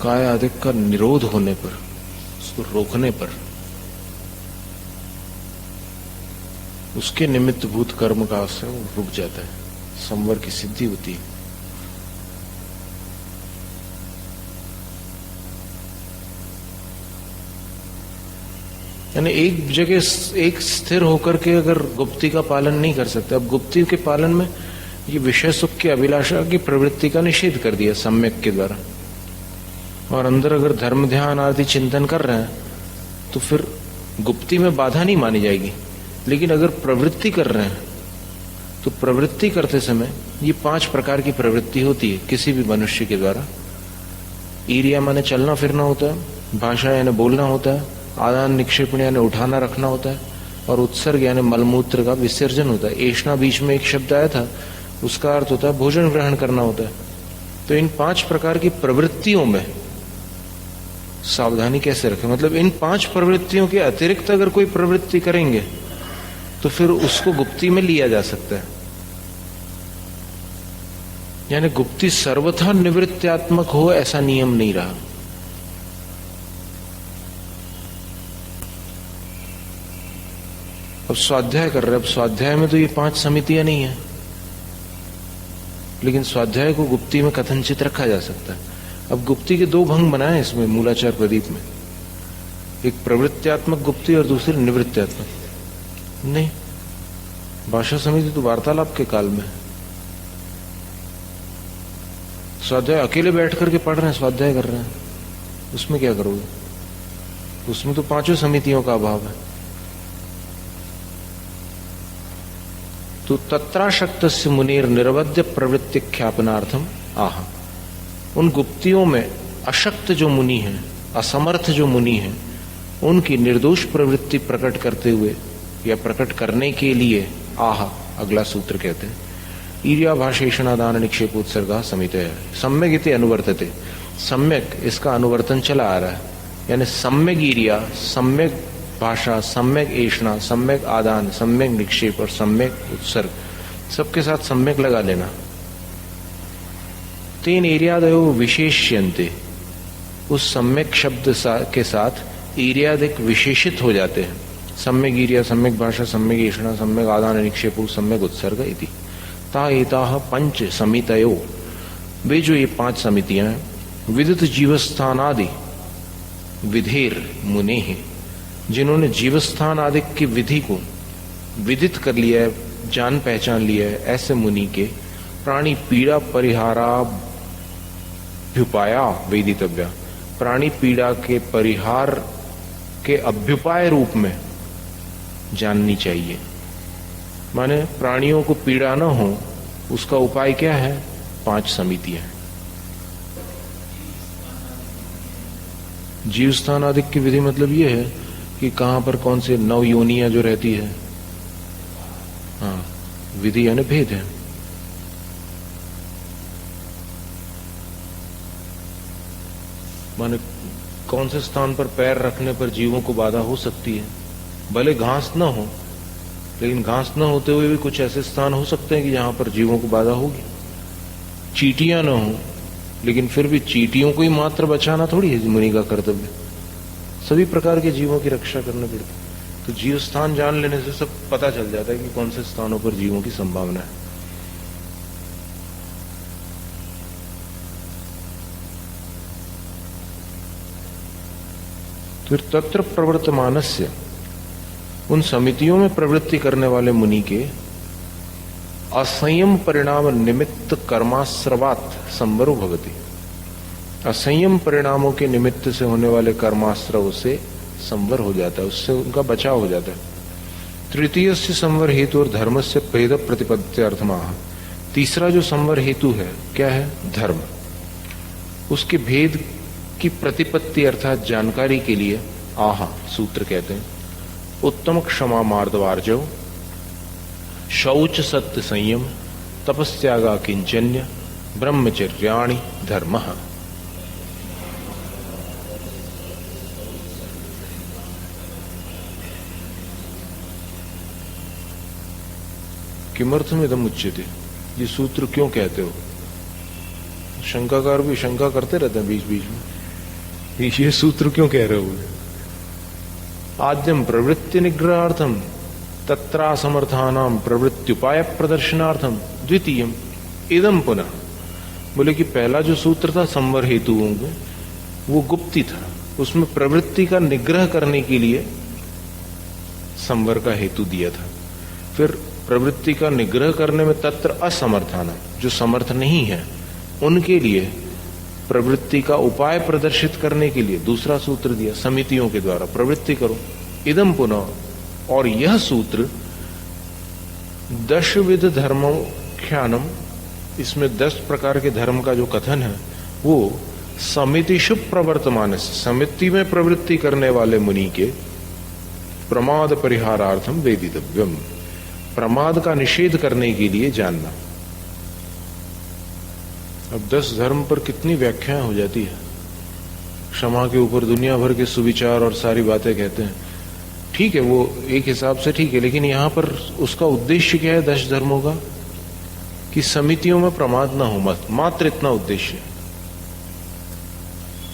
काय आदि का निरोध होने पर, उसको रोकने पर, उसके निमित्त भूत कर्म का आश्रय रुक जाता है, संवर की सिद्धि होती है। यानी एक जगह एक स्थिर होकर के अगर गुप्ती का पालन नहीं कर सकते, अब गुप्ती के पालन में ये विषय सुख की अभिलाषा की प्रवृत्ति का निषेध कर दिया सम्यक के द्वारा, और अंदर अगर धर्म ध्यान आदि चिंतन कर रहे हैं तो फिर गुप्ती में बाधा नहीं मानी जाएगी। लेकिन अगर प्रवृत्ति कर रहे हैं तो प्रवृत्ति करते समय ये 5 प्रकार की प्रवृत्ति होती है किसी भी मनुष्य के द्वारा। ईरिया माने चलना फिरना होता है, भाषा यानी बोलना होता है, आदान निक्षेपण यानी उठाना रखना होता है, और उत्सर्ग यानी मलमूत्र का विसर्जन होता है। एषणा बीच में एक शब्द आया था, उसका अर्थ होता है भोजन ग्रहण करना होता है। तो इन 5 प्रकार की प्रवृत्तियों में सावधानी कैसे रखें, मतलब इन 5 प्रवृत्तियों के अतिरिक्त अगर कोई प्रवृत्ति करेंगे तो फिर उसको गुप्ती में लिया जा सकता है। यानी गुप्ती सर्वथा निवृत्त्यात्मक हो ऐसा नियम नहीं रहा। अब स्वाध्याय कर रहे, अब स्वाध्याय में तो ये 5 समितियां नहीं है, लेकिन स्वाध्याय को गुप्ती में कथनचित रखा जा सकता है। अब गुप्ती के 2 भंग बनाए इसमें मूलाचार प्रदीप में, एक प्रवृत्त्यात्मक गुप्ती और दूसरी निवृत्त्यात्मक। नहीं, भाषा समिति तो वार्तालाप के काल में, स्वाध्याय अकेले बैठ करके पढ़ रहे हैं, स्वाध्याय कर रहे हैं, उसमें क्या करोगे? उसमें तो 5 समितियों का अभाव है। तो तत्राशक्तस्य मुनेर निरवध्य प्रवृत्ति ख्यापनार्थम आह। उन गुप्तियों में अशक्त जो मुनि हैं, असमर्थ जो मुनि हैं, उनकी निर्दोष प्रवृत्ति प्रकट करते हुए या प्रकट करने के लिए आह अगला सूत्र कहते हैं। ईर्या भाषेषणादान निक्षेपोत्सर्गा समित है सम्यक इति अनुवर्तते। सम्यक इसका अनुवर्तन चला आ रहा है, यानी सम्यक ईर्या, सम्यक भाषा, सम्यक एषणा, सम्यक आदान, सम्यक निक्षेप और सम्यक उत्सर्ग, सबके साथ सम्यक लगा लेना। तेन एर्यादयो विशेष्यन्ते, उस सम्यक शब्द के साथ ईर्यादिक विशेषित हो जाते हैं। सम्यक ईर्या, सम्यक भाषा, सम्यक एषणा, सम्यक आदान निक्षेप, सम्यक उत्सर्ग इति ता एताः 5 समितयो। वे जो ये 5 समितियां हैं, विदित जीवस्थानादि विधेर मुने हैं, जिन्होंने जीवस्थान आदि की विधि को विदित कर लिया है, जान पहचान लिया है, ऐसे मुनि के प्राणी पीड़ा परिहाराभ्युपाया वेदितव्या। प्राणी पीड़ा के परिहार के अभ्युपाय रूप में जाननी चाहिए। माने प्राणियों को पीड़ा न हो उसका उपाय क्या है? 5 समितियां। जीवस्थान आदि की विधि मतलब ये है कि कहां पर कौन से 9 योनियां जो रहती है, हाँ, विधि यानी भेद है। माने कौन से स्थान पर पैर रखने पर जीवों को बाधा हो सकती है। भले घास न हो, लेकिन घास न होते हुए भी कुछ ऐसे स्थान हो सकते हैं कि जहां पर जीवों को बाधा होगी। चींटियां न हो, लेकिन फिर भी चींटियों को ही मात्र बचाना थोड़ी है मुनि का कर्तव्य, सभी प्रकार के जीवों की रक्षा करनी पड़ती। तो जीव स्थान जान लेने से सब पता चल जाता है कि कौन से स्थानों पर जीवों की संभावना है। फिर तत्र प्रवर्तमानस्य, उन समितियों में प्रवृत्ति करने वाले मुनि के असंयम परिणाम निमित्त कर्माश्रवात संवरो भवति। असंयम परिणामों के निमित्त से होने वाले कर्माश्रव से संवर हो जाता है, उससे उनका बचाव हो जाता है। तृतीय से संवर हेतु और धर्म से भेद प्रतिपत्त्यर्थमाह। तीसरा जो संवर हेतु है क्या है? धर्म। उसके भेद की प्रतिपत्ति अर्थात जानकारी के लिए आह सूत्र कहते हैं। उत्तम क्षमा मार्दवार्जव, शौच सत्य संयम, तपस्यागा किंचन्य, ब्रह्मचर्याणि धर्मः। किमर्थमिदम् उच्यते, ये सूत्र क्यों कहते हो? शंकाकार भी शंका करते रहते हैं बीच बीच में। ये सूत्र क्यों कह रहे हो? आद्यम प्रवृत्ति निग्रहार्थम तत्रा समर्थानाम प्रवृत्त्युपाय प्रदर्शनार्थम द्वितीयम इदम पुनः। बोले कि पहला जो सूत्र था संवर हेतुओं में, वो गुप्ती था, उसमें प्रवृत्ति का निग्रह करने के लिए संवर का हेतु दिया था। फिर प्रवृत्ति का निग्रह करने में तत्र असमर्थाना, जो समर्थ नहीं है उनके लिए प्रवृत्ति का उपाय प्रदर्शित करने के लिए दूसरा सूत्र दिया, समितियों के द्वारा प्रवृत्ति करो। इदम पुनः, और यह सूत्र 10 विध धर्मोख्यानम, इसमें 10 प्रकार के धर्म का जो कथन है वो समितिषु प्रवर्तमान, समिति में प्रवृत्ति करने वाले मुनि के प्रमाद परिहारार्थम वेदितव्यम, प्रमाद का निषेध करने के लिए जानना। अब 10 धर्म पर कितनी व्याख्याएं हो जाती है। क्षमा के ऊपर दुनिया भर के सुविचार और सारी बातें कहते हैं, ठीक है, वो एक हिसाब से ठीक है, लेकिन यहां पर उसका उद्देश्य क्या है 10 धर्मों का? कि समितियों में प्रमाद ना हो, मात्र इतना उद्देश्य है।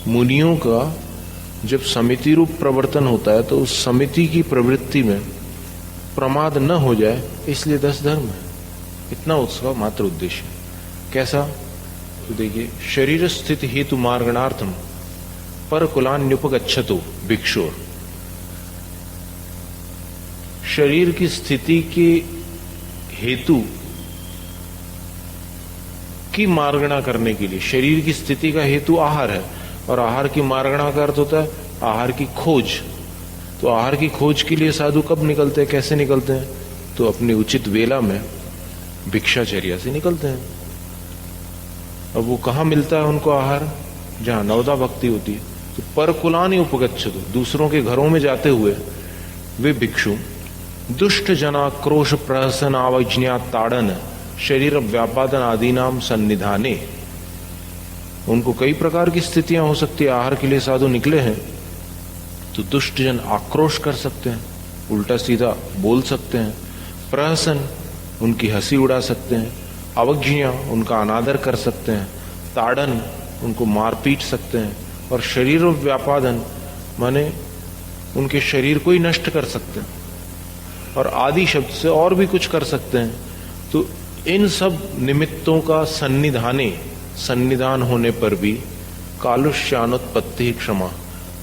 मुनियों का जब समिति रूप प्रवर्तन होता है तो उस समिति की प्रवृत्ति में प्रमाद न हो जाए, इसलिए 10 धर्म है, इतना उसका मात्र उद्देश्य है। कैसा? तो देखिए, शरीर स्थिति हेतु मार्गणार्थम पर कुलान्युपगच्छतो भिक्षुर, शरीर की स्थिति के हेतु की मार्गणा करने के लिए, शरीर की स्थिति का हेतु आहार है और आहार की मार्गणा का अर्थ होता है आहार की खोज। तो आहार की खोज के लिए साधु कब निकलते हैं, कैसे निकलते हैं? तो अपनी उचित वेला में भिक्षाचर्या से निकलते हैं। अब वो कहाँ मिलता है उनको आहार? जहां नवदा भक्ति होती है। तो पर कुलानि उपगच्छतु, दूसरों के घरों में जाते हुए वे भिक्षु दुष्ट जनाक्रोश प्रहसन आवज्ञा ताड़न शरीर व्यापादन आदि नाम सन्निधाने, उनको कई प्रकार की स्थितियां हो सकती है। आहार के लिए साधु निकले हैं तो दुष्ट जन आक्रोश कर सकते हैं, उल्टा सीधा बोल सकते हैं, प्रहसन उनकी हंसी उड़ा सकते हैं, अवज्ञा उनका अनादर कर सकते हैं, ताड़न उनको मार पीट सकते हैं, और शरीर व्यापादन माने उनके शरीर को ही नष्ट कर सकते हैं, और आदि शब्द से और भी कुछ कर सकते हैं। तो इन सब निमित्तों का सन्निधान होने पर भी कालुष्यानुत्पत्ति क्षमा,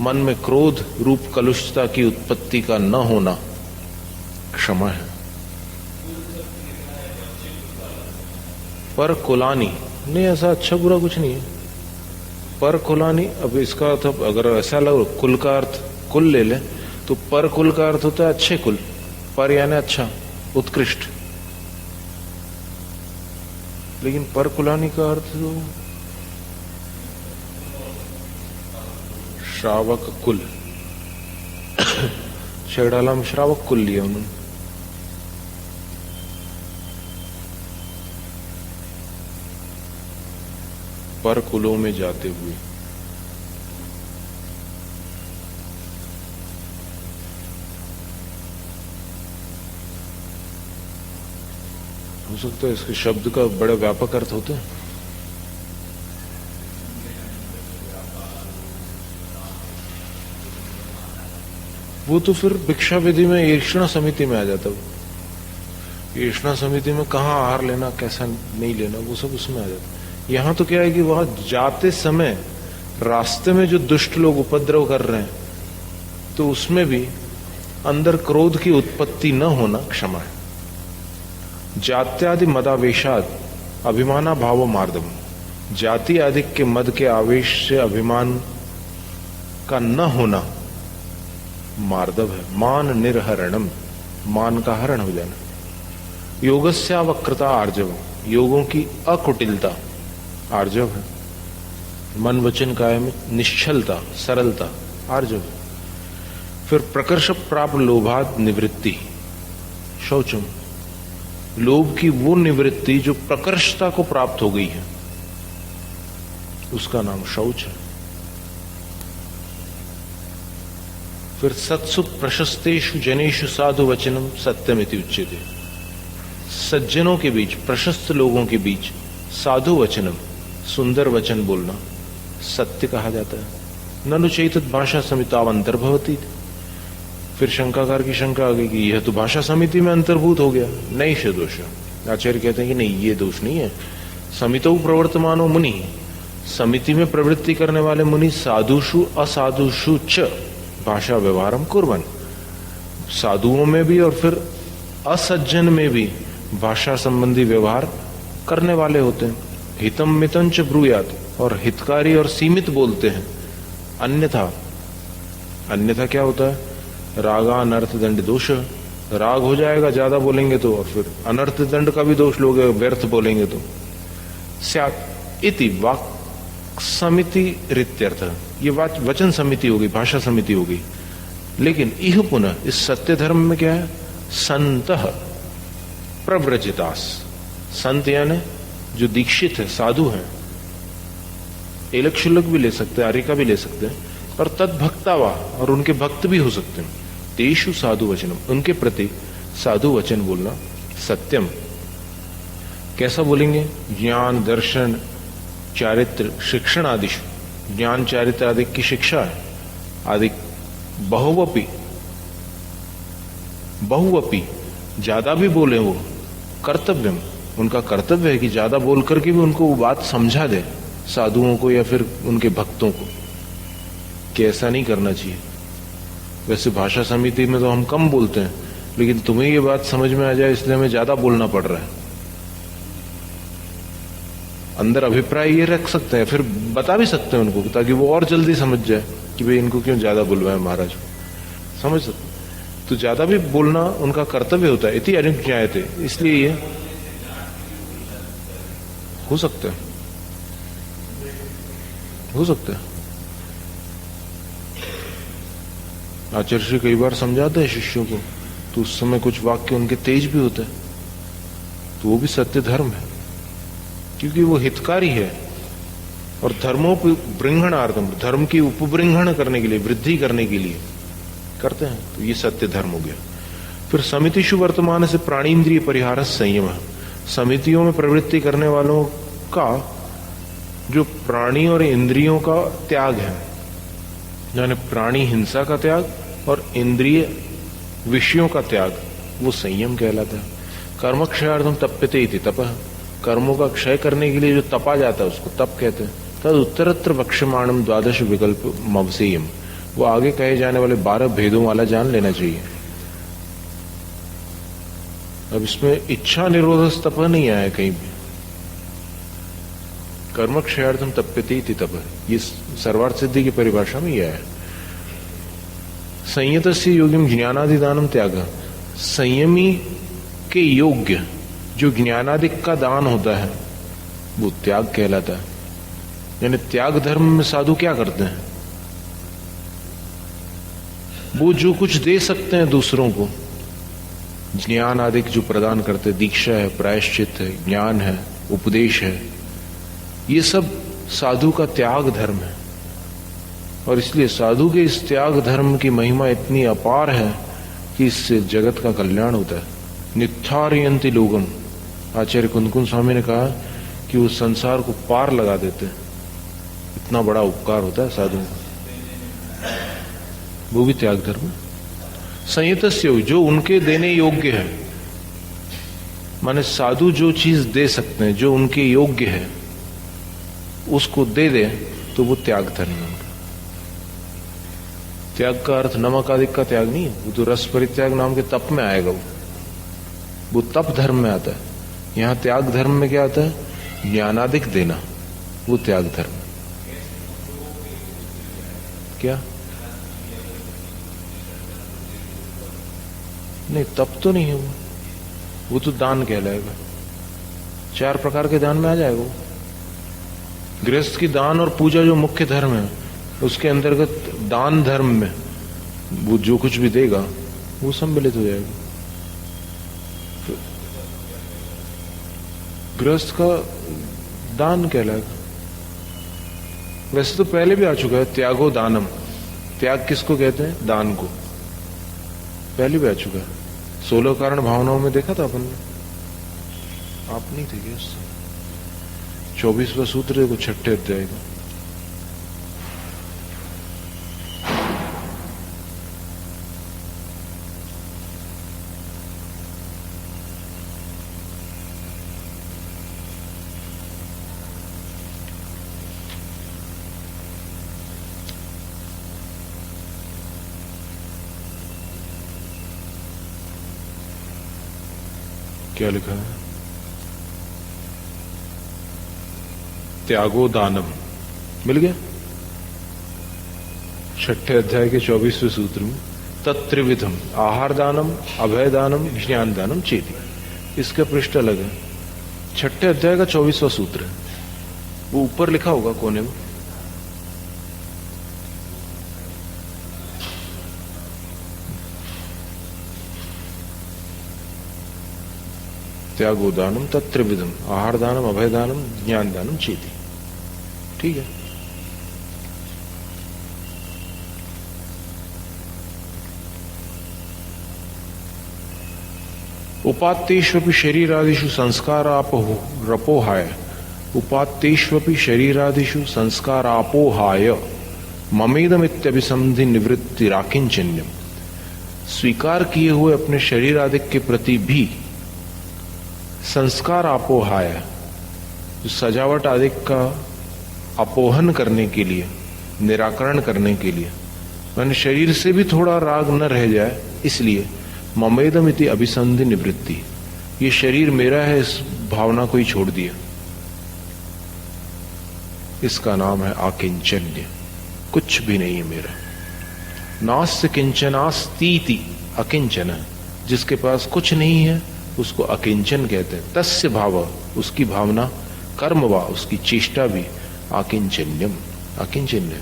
मन में क्रोध रूप कलुषता की उत्पत्ति का न होना क्षमा है। पर कुलानी नहीं, ऐसा अच्छा बुरा कुछ नहीं है। पर कुलानी, अब इसका अर्थ अगर ऐसा लगे कुल का अर्थ कुल ले ले तो पर कुल का अर्थ होता है अच्छे कुल, पर यानी अच्छा, उत्कृष्ट। लेकिन पर कुलानी का अर्थ तो श्रावक कुल, शेरडाला में श्रावक कुल लिया उन्होंने। पर कुलों में जाते हुए, हो सकता है इसके शब्द का बड़ा व्यापक अर्थ होता है। वो तो फिर भिक्षा विधि में ईर्षणा समिति में आ जाता है। ईर्षणा समिति में कहाँ आहार लेना, कैसा नहीं लेना, वो सब उसमें आ जाता है। यहां तो क्या है कि वहां जाते समय रास्ते में जो दुष्ट लोग उपद्रव कर रहे हैं तो उसमें भी अंदर क्रोध की उत्पत्ति न होना क्षमा है। जात्यादि मदावेशाद अभिमाना भावो मार्दम, जाति आदि के मद के आवेश से अभिमान का न होना मार्दव है। मान निर्हरणम, मान का हरण हो जाना। योगस्यावक्रता आर्जव, योगों की अकुटिलता आर्जव है। मन वचन काया में निश्चलता, सरलता आर्जव है। फिर प्रकर्ष प्राप्त लोभाद निवृत्ति शौचम, लोभ की वो निवृत्ति जो प्रकर्षता को प्राप्त हो गई है उसका नाम शौच है। फिर सत्सु प्रशस्तेषु जनेषु साधु वचनम सत्यमिति उच्यते, सज्जनों के बीच, प्रशस्त लोगों के बीच साधु वचनम, सुंदर वचन बोलना सत्य कहा जाता है। ननु चैतत भाषा समिताव अंतर्भवती। फिर शंकाकार की शंका आ गई कि यह तो भाषा समिति में अंतर्भूत हो गया, नैष दोष। आचार्य कहते हैं कि नहीं, ये दोष नहीं है। समितो प्रवर्तमानो मुनि, समिति में प्रवृत्ति करने वाले मुनि साधुषु असाधुषु च भाषा व्यवहारम कुर्वन्, साधुओं में भी और फिर असज्जन में भी भाषा संबंधी व्यवहार करने वाले होते हैं। हितम मितं च ब्रूयात, और हितकारी और सीमित बोलते हैं। अन्यथा, अन्यथा क्या होता है? रागा अनर्थ दंड दोष, राग हो जाएगा ज्यादा बोलेंगे तो, और फिर अनर्थ दंड का भी दोष लोगे व्यर्थ बोलेंगे तो। स्यात् इति वाक् समिति रित्यर्थ, ये वचन समिति होगी, भाषा समिति होगी। लेकिन इह पुनः इस सत्य धर्म में क्या है? संतः प्रव्रजितास, संत यानी जो दीक्षित है, साधु है, एलक शुल्लक भी ले सकते हैं, आर्य का भी ले सकते हैं, और तद्भक्तावा, और उनके भक्त भी हो सकते हैं। तेषु साधु वचनम, उनके प्रति साधु वचन बोलना सत्यम। कैसा बोलेंगे? ज्ञान दर्शन चारित्र शिक्षण आदिशु, ज्ञान चारित्र आदि की शिक्षा है, आदि बहुवपि, बहुवपि ज्यादा भी बोले वो, कर्तव्यम, उनका कर्तव्य है कि ज्यादा बोल करके भी उनको वो बात समझा दे, साधुओं को या फिर उनके भक्तों को, कि ऐसा नहीं करना चाहिए। वैसे भाषा समिति में तो हम कम बोलते हैं, लेकिन तुम्हें ये बात समझ में आ जाए इसलिए हमें ज्यादा बोलना पड़ रहा है। अंदर अभिप्राय ये रख सकते हैं, फिर बता भी सकते हैं उनको, ताकि वो और जल्दी समझ जाए कि भाई इनको क्यों ज्यादा बुलवाए महाराज, समझ सकते। तो ज्यादा भी बोलना उनका कर्तव्य होता है। इति अनुज्ञायते, इसलिए ये हो सकता है, हो सकता है। आचार्य श्री कई बार समझाते हैं शिष्यों को, तो उस समय कुछ वाक्य उनके तेज भी होते हैं, तो वो भी सत्य धर्म है, क्योंकि वो हितकारी है। और धर्मोपबृंहणार्थम, धर्म की उपबृंहण करने के लिए, वृद्धि करने के लिए करते हैं, तो ये सत्य धर्म हो गया। फिर समितिषु वर्तमान से प्राणीन्द्रिय परिहार संयम, समितियों में प्रवृत्ति करने वालों का जो प्राणी और इंद्रियों का त्याग है, यानी प्राणी हिंसा का त्याग और इंद्रिय विषयों का त्याग, वो संयम कहलाता है। कर्म क्षयार्थम तप्यते इति तपः, कर्मों का क्षय करने के लिए जो तपा जाता है उसको तप कहते हैं। तद उत्तरत्र वक्ष्यमाणम द्वादश विकल्प मवसेयम, वो आगे कहे जाने वाले 12 भेदों वाला जान लेना चाहिए। अब इसमें इच्छा निरोध तप नहीं आया कहीं भी, कर्म क्षयार्थम तप्यते इति तप, ये सर्वार्थ सिद्धि की परिभाषा में यह है। संयतस्य योग्यम ज्ञानादिदानम त्याग, संयमी के योग्य जो ज्ञानादिक का दान होता है वो त्याग कहलाता है। यानी त्याग धर्म में साधु क्या करते हैं? वो जो कुछ दे सकते हैं दूसरों को, ज्ञान आदि जो प्रदान करते, दीक्षा है, प्रायश्चित है, ज्ञान है, उपदेश है, ये सब साधु का त्याग धर्म है। और इसलिए साधु के इस त्याग धर्म की महिमा इतनी अपार है कि इससे जगत का कल्याण होता है। नित्थारयन्ति लोगम, आचार्य कुंदकुंद स्वामी ने कहा कि वो संसार को पार लगा देते, इतना बड़ा उपकार होता है साधु का, वो भी त्याग धर्म। संयतस्य, जो उनके देने योग्य है, माने साधु जो चीज दे सकते हैं, जो उनके योग्य है उसको दे दे, तो वो त्याग धर्म है उनका। त्याग का अर्थ नमक आदि का त्याग नहीं है, वो तो रस परित्याग नाम के तप में आएगा, वो तप धर्म में आता है। यहां त्याग धर्म में क्या आता है? ज्ञानादिक देना, वो त्याग धर्म। क्या नहीं, तप तो नहीं है वो तो दान कहलाएगा। 4 प्रकार के दान में आ जाएगा वो। गृहस्थ की दान और पूजा जो मुख्य धर्म है, उसके अंतर्गत दान धर्म में वो जो कुछ भी देगा वो सम्मिलित हो जाएगा। गृहस्थ का दान कहलाएगा। वैसे तो पहले भी आ चुका है, त्यागो दानम, त्याग किसको कहते हैं? दान को, पहले भी आ चुका है। 16 कारण भावनाओं में देखा था अपन ने, आप नहीं थे क्या? 24वां सूत्र देखो, 6ठे अध्याय का। क्या लिखा है? त्यागो दानम मिल गया। 6ठे अध्याय के 24वें सूत्र में तत्त्रिविधम आहार दानम, अभय दानम, ज्ञान दानम चेति। इसका पृष्ठ अलग है। 6ठे अध्याय का 24वां सूत्र है, वो ऊपर लिखा होगा कोने में। त्यागो दानम तत्त्रिविधम आहार दानम, अभय दानम, ज्ञान दानम चेति। ठीक है। उपात्तेष्वपि शरीरादिषु संस्कारापोहाय, उपात्तेष्वपि शरीरादिषु संस्कारापोहाय ममेदमित्यभिसंधि निवृत्तिराकिंचन्यम। स्वीकार किए हुए अपने शरीर आदि के प्रति भी संस्कार अपोहाय, सजावट आदि का अपोहन करने के लिए, निराकरण करने के लिए, मैंने शरीर से भी थोड़ा राग न रह जाए, इसलिए ममेदम इति अभिसंधि निवृत्ति, ये शरीर मेरा है इस भावना को ही छोड़ दिया। इसका नाम है आकिंचन्य, कुछ भी नहीं है मेरा। नास्य किंचनास्तीति अकिंचन, जिसके पास कुछ नहीं है उसको अकिंचन कहते हैं। तस्य भाव, उसकी भावना, कर्म वा, उसकी चेष्टा भी आकिंचन्यम, अकिंचन्य।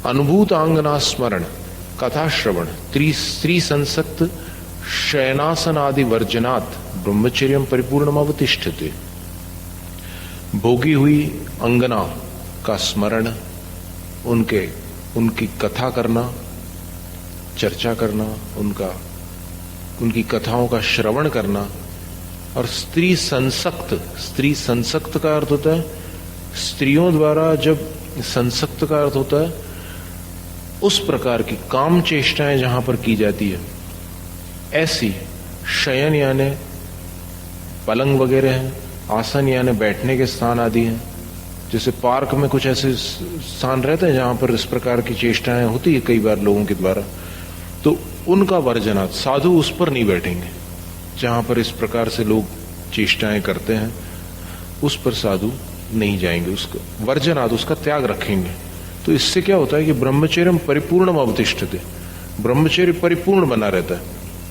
अनुभूत आंगना स्मरण, कथा श्रवण, स्त्री संसक्त शयनासन आदि वर्जनात् ब्रह्मचर्यम परिपूर्णम अवतिष्ठते। भोगी हुई अंगना का स्मरण, उनकी कथा करना, चर्चा करना, उनकी कथाओं का श्रवण करना, और स्त्री संसक्त का अर्थ होता है स्त्रियों द्वारा, जब संसक्त का अर्थ होता है उस प्रकार की काम चेष्टाएं जहां पर की जाती है, ऐसी शयन यानी पलंग वगैरह हैं, आसन यानी बैठने के स्थान आदि हैं। जैसे पार्क में कुछ ऐसे स्थान रहते हैं जहां पर इस प्रकार की चेष्टाएं होती है कई बार लोगों के द्वारा, तो उनका वर्जनात्, साधु उस पर नहीं बैठेंगे। जहां पर इस प्रकार से लोग चेष्टाएं करते हैं उस पर साधु नहीं जाएंगे, उसका वर्जनात्, उसका त्याग रखेंगे। तो इससे क्या होता है कि ब्रह्मचर्यम परिपूर्णम अवतिष्ठते, ब्रह्मचर्य परिपूर्ण बना रहता है।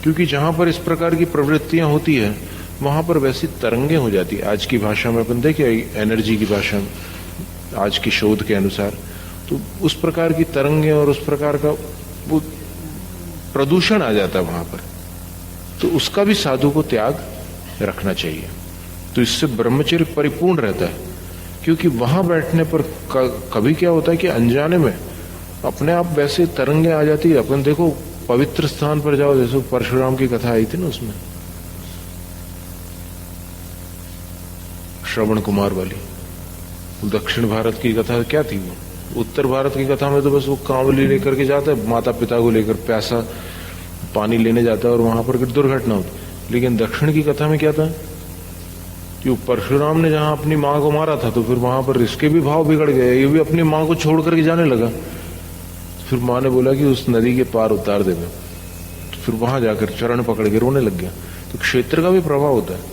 क्योंकि जहां पर इस प्रकार की प्रवृत्तियां होती है वहां पर वैसी तरंगे हो जाती है। आज की भाषा में अपन देखिए, एनर्जी की भाषा में, आज की शोध के अनुसार, तो उस प्रकार की तरंगे और उस प्रकार का वो प्रदूषण आ जाता है वहां पर। तो उसका भी साधु को त्याग रखना चाहिए। तो इससे ब्रह्मचर्य परिपूर्ण रहता है। क्योंकि वहां बैठने पर कभी क्या होता है कि अनजाने में अपने आप वैसे तरंगे आ जाती है। अपन देखो, पवित्र स्थान पर जाओ, जैसे परशुराम की कथा आई थी ना, उसमें श्रवण कुमार वाली, दक्षिण भारत की कथा क्या थी वो? उत्तर भारत की कथा में तो बस वो कांवली लेकर के जाता है, माता पिता को लेकर प्यासा पानी लेने जाता है और वहां पर दुर्घटना होती। लेकिन दक्षिण की कथा में क्या था कि परशुराम ने जहां अपनी मां को मारा था, तो फिर वहां पर इसके भी भाव बिगड़ गए, ये भी अपनी मां को छोड़ करके जाने लगा। फिर मां ने बोला कि उस नदी के पार उतार देगा, तो फिर वहां जाकर चरण पकड़ के रोने लग गया। तो क्षेत्र का भी प्रभाव होता है।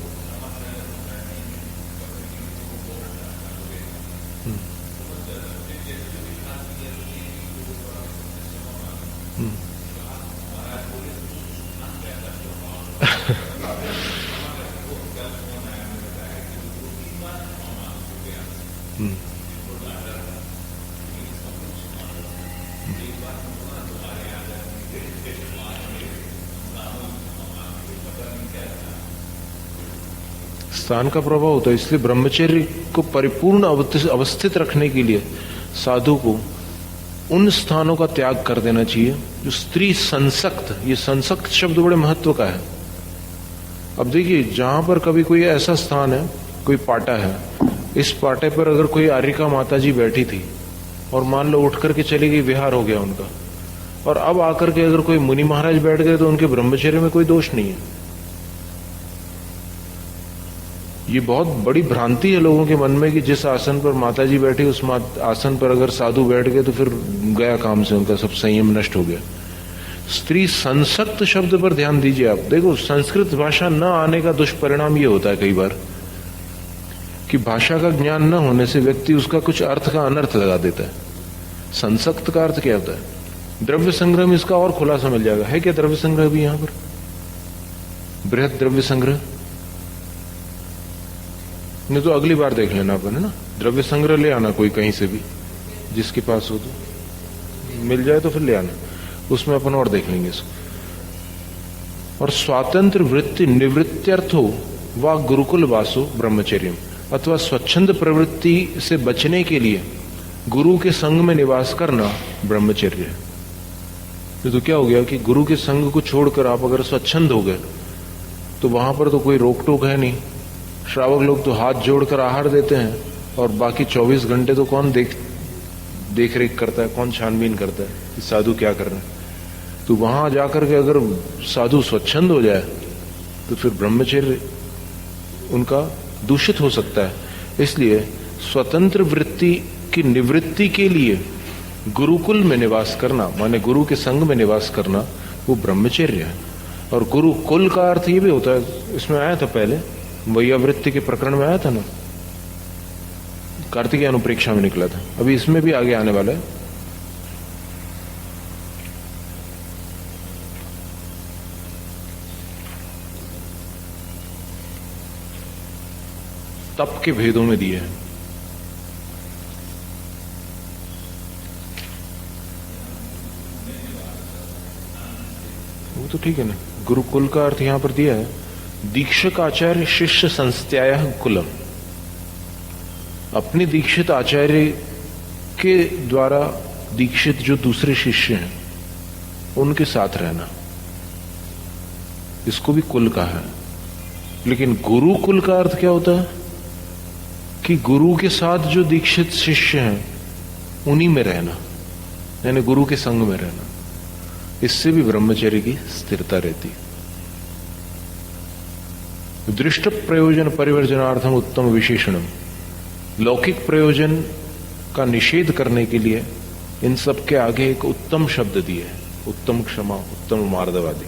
स्थान का प्रभाव होता है। इसलिए ब्रह्मचर्य को परिपूर्ण अवस्थित रखने के लिए साधु को उन स्थानों का त्याग कर देना चाहिए जो स्त्री संसक्त, ये संसक्त शब्द बड़े महत्व का है। अब देखिए, जहां पर कभी कोई ऐसा स्थान है, कोई पाटा है, इस पाटे पर अगर कोई आर्यिका माता जी बैठी थी और मान लो उठ करके चली गई, विहार हो गया उनका, और अब आकर के अगर कोई मुनि महाराज बैठ गए तो उनके ब्रह्मचर्य में कोई दोष नहीं है। ये बहुत बड़ी भ्रांति है लोगों के मन में कि जिस आसन पर माता जी बैठी उस आसन पर अगर साधु बैठ गए तो फिर गया काम से, उनका सब संयम नष्ट हो गया। स्त्री संसक्त शब्द पर ध्यान दीजिए आप। देखो, संस्कृत भाषा न आने का दुष्परिणाम ये होता है कई बार कि भाषा का ज्ञान न होने से व्यक्ति उसका कुछ अर्थ का अनर्थ लगा देता है। संसक्त का अर्थ क्या होता है? द्रव्य संग्रह में इसका और खुलासा मिल जाएगा। है क्या द्रव्य संग्रह भी यहां पर? बृहद द्रव्य संग्रह नहीं तो अगली बार देख लेना अपन, है ना। द्रव्य संग्रह ले आना कोई कहीं से भी, जिसके पास हो तो मिल जाए तो फिर ले आना, उसमें अपन और देख लेंगे इसको। और स्वातंत्र वृत्ति निवृत्त्यर्थो व गुरुकुल वासो ब्रह्मचर्यम, अथवा स्वच्छंद प्रवृत्ति से बचने के लिए गुरु के संग में निवास करना ब्रह्मचर्य है। तो क्या हो गया कि गुरु के संग को छोड़कर आप अगर स्वच्छंद हो गए तो वहां पर तो कोई रोक टोक है नहीं। श्रावक लोग तो हाथ जोड़कर आहार देते हैं और बाकी 24 घंटे तो कौन देख रेख करता है, कौन छानबीन करता है कि साधु क्या कर रहे हैं। तो वहां जाकर के अगर साधु स्वच्छंद हो जाए तो फिर ब्रह्मचर्य उनका दूषित हो सकता है। इसलिए स्वतंत्र वृत्ति की निवृत्ति के लिए गुरुकुल में निवास करना, माने गुरु के संग में निवास करना, वो ब्रह्मचर्य है। और गुरुकुल का अर्थ ये भी होता है, इसमें आया था पहले, वैयावृत्ति के प्रकरण में आया था ना, कार्तिकेय अनुप्रेक्षा में निकला था, अभी इसमें भी आगे आने वाला है। तप के भेदों में दिए हैं। वो तो ठीक है ना। गुरुकुल का अर्थ यहां पर दिया है, दीक्षक आचार्य शिष्य संस्थाया कुलम, अपने दीक्षित आचार्य के द्वारा दीक्षित जो दूसरे शिष्य हैं उनके साथ रहना, इसको भी कुल कहा है। लेकिन गुरुकुल का अर्थ क्या होता है कि गुरु के साथ जो दीक्षित शिष्य हैं उन्हीं में रहना, यानी गुरु के संग में रहना। इससे भी ब्रह्मचर्य की स्थिरता रहती है। दृष्ट प्रयोजन परिवर्जनार्थम उत्तम विशेषणम, लौकिक प्रयोजन का निषेध करने के लिए इन सब के आगे एक उत्तम शब्द दिए है, उत्तम क्षमा, उत्तम मार्दवादी।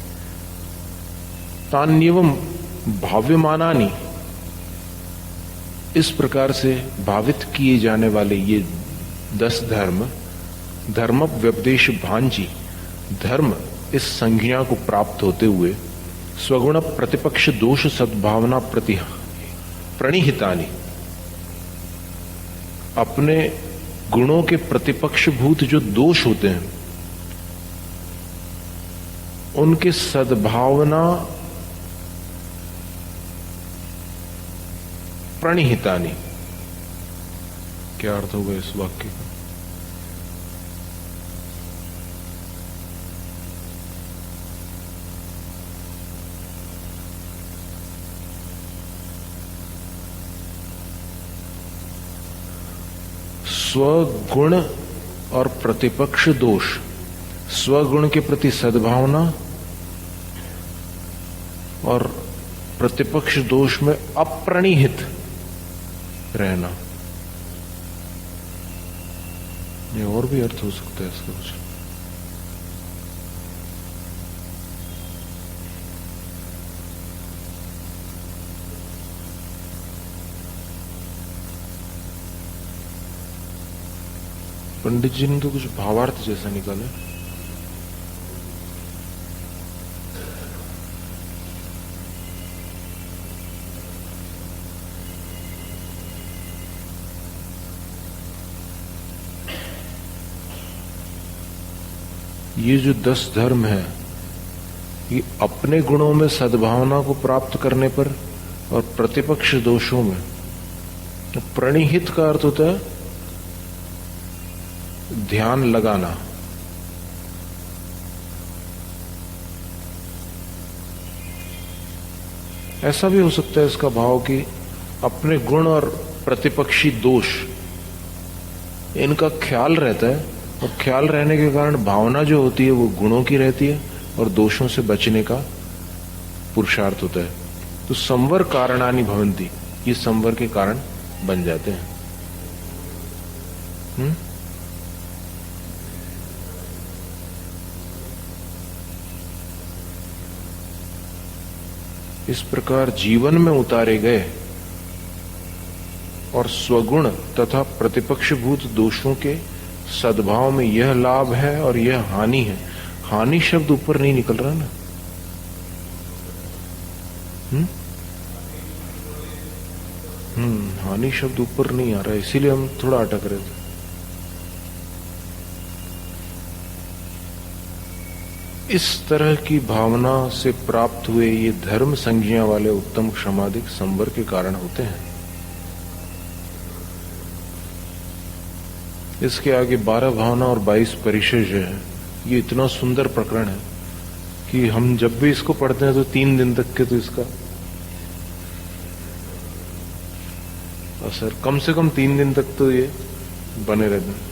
तान्यवम भाव्यमानानि, इस प्रकार से भावित किए जाने वाले ये 10 धर्म, धर्म व्यपदेश भांजी, धर्म इस संज्ञा को प्राप्त होते हुए स्वगुण प्रतिपक्ष दोष सद्भावना प्रति प्रणिहितानि, अपने गुणों के प्रतिपक्ष भूत जो दोष होते हैं उनके सद्भावना प्रणिहितानि। क्या अर्थ होगा इस वाक्य का? स्वगुण और प्रतिपक्ष दोष, स्वगुण के प्रति सद्भावना और प्रतिपक्ष दोष में अप्रणिहित रहना। ये और भी अर्थ हो सकता है इसका कुछ। पंडित जी ने तो कुछ भावार्थ जैसा निकाला। ये जो 10 धर्म है ये अपने गुणों में सद्भावना को प्राप्त करने पर और प्रतिपक्ष दोषों में, तो प्रणिहित का अर्थ होता है ध्यान लगाना। ऐसा भी हो सकता है इसका भाव कि अपने गुण और प्रतिपक्षी दोष इनका ख्याल रहता है, और ख्याल रहने के कारण भावना जो होती है वो गुणों की रहती है और दोषों से बचने का पुरुषार्थ होता है। तो संवर कारणानि भवन्ति, ये संवर के कारण बन जाते हैं। इस प्रकार जीवन में उतारे गए और स्वगुण तथा प्रतिपक्षभूत दोषों के सद्भाव में यह लाभ है और यह हानि है। हानि शब्द ऊपर नहीं निकल रहा ना। हानि शब्द ऊपर नहीं आ रहा, इसीलिए हम थोड़ा अटक रहे थे। इस तरह की भावना से प्राप्त हुए ये धर्म संज्ञा वाले उत्तम क्षमादिक संवर के कारण होते हैं। इसके आगे 12 भावना और 22 परिचय जो है, ये इतना सुंदर प्रकरण है कि हम जब भी इसको पढ़ते हैं तो 3 दिन तक के तो इसका असर, कम से कम 3 दिन तक तो ये बने रहते हैं।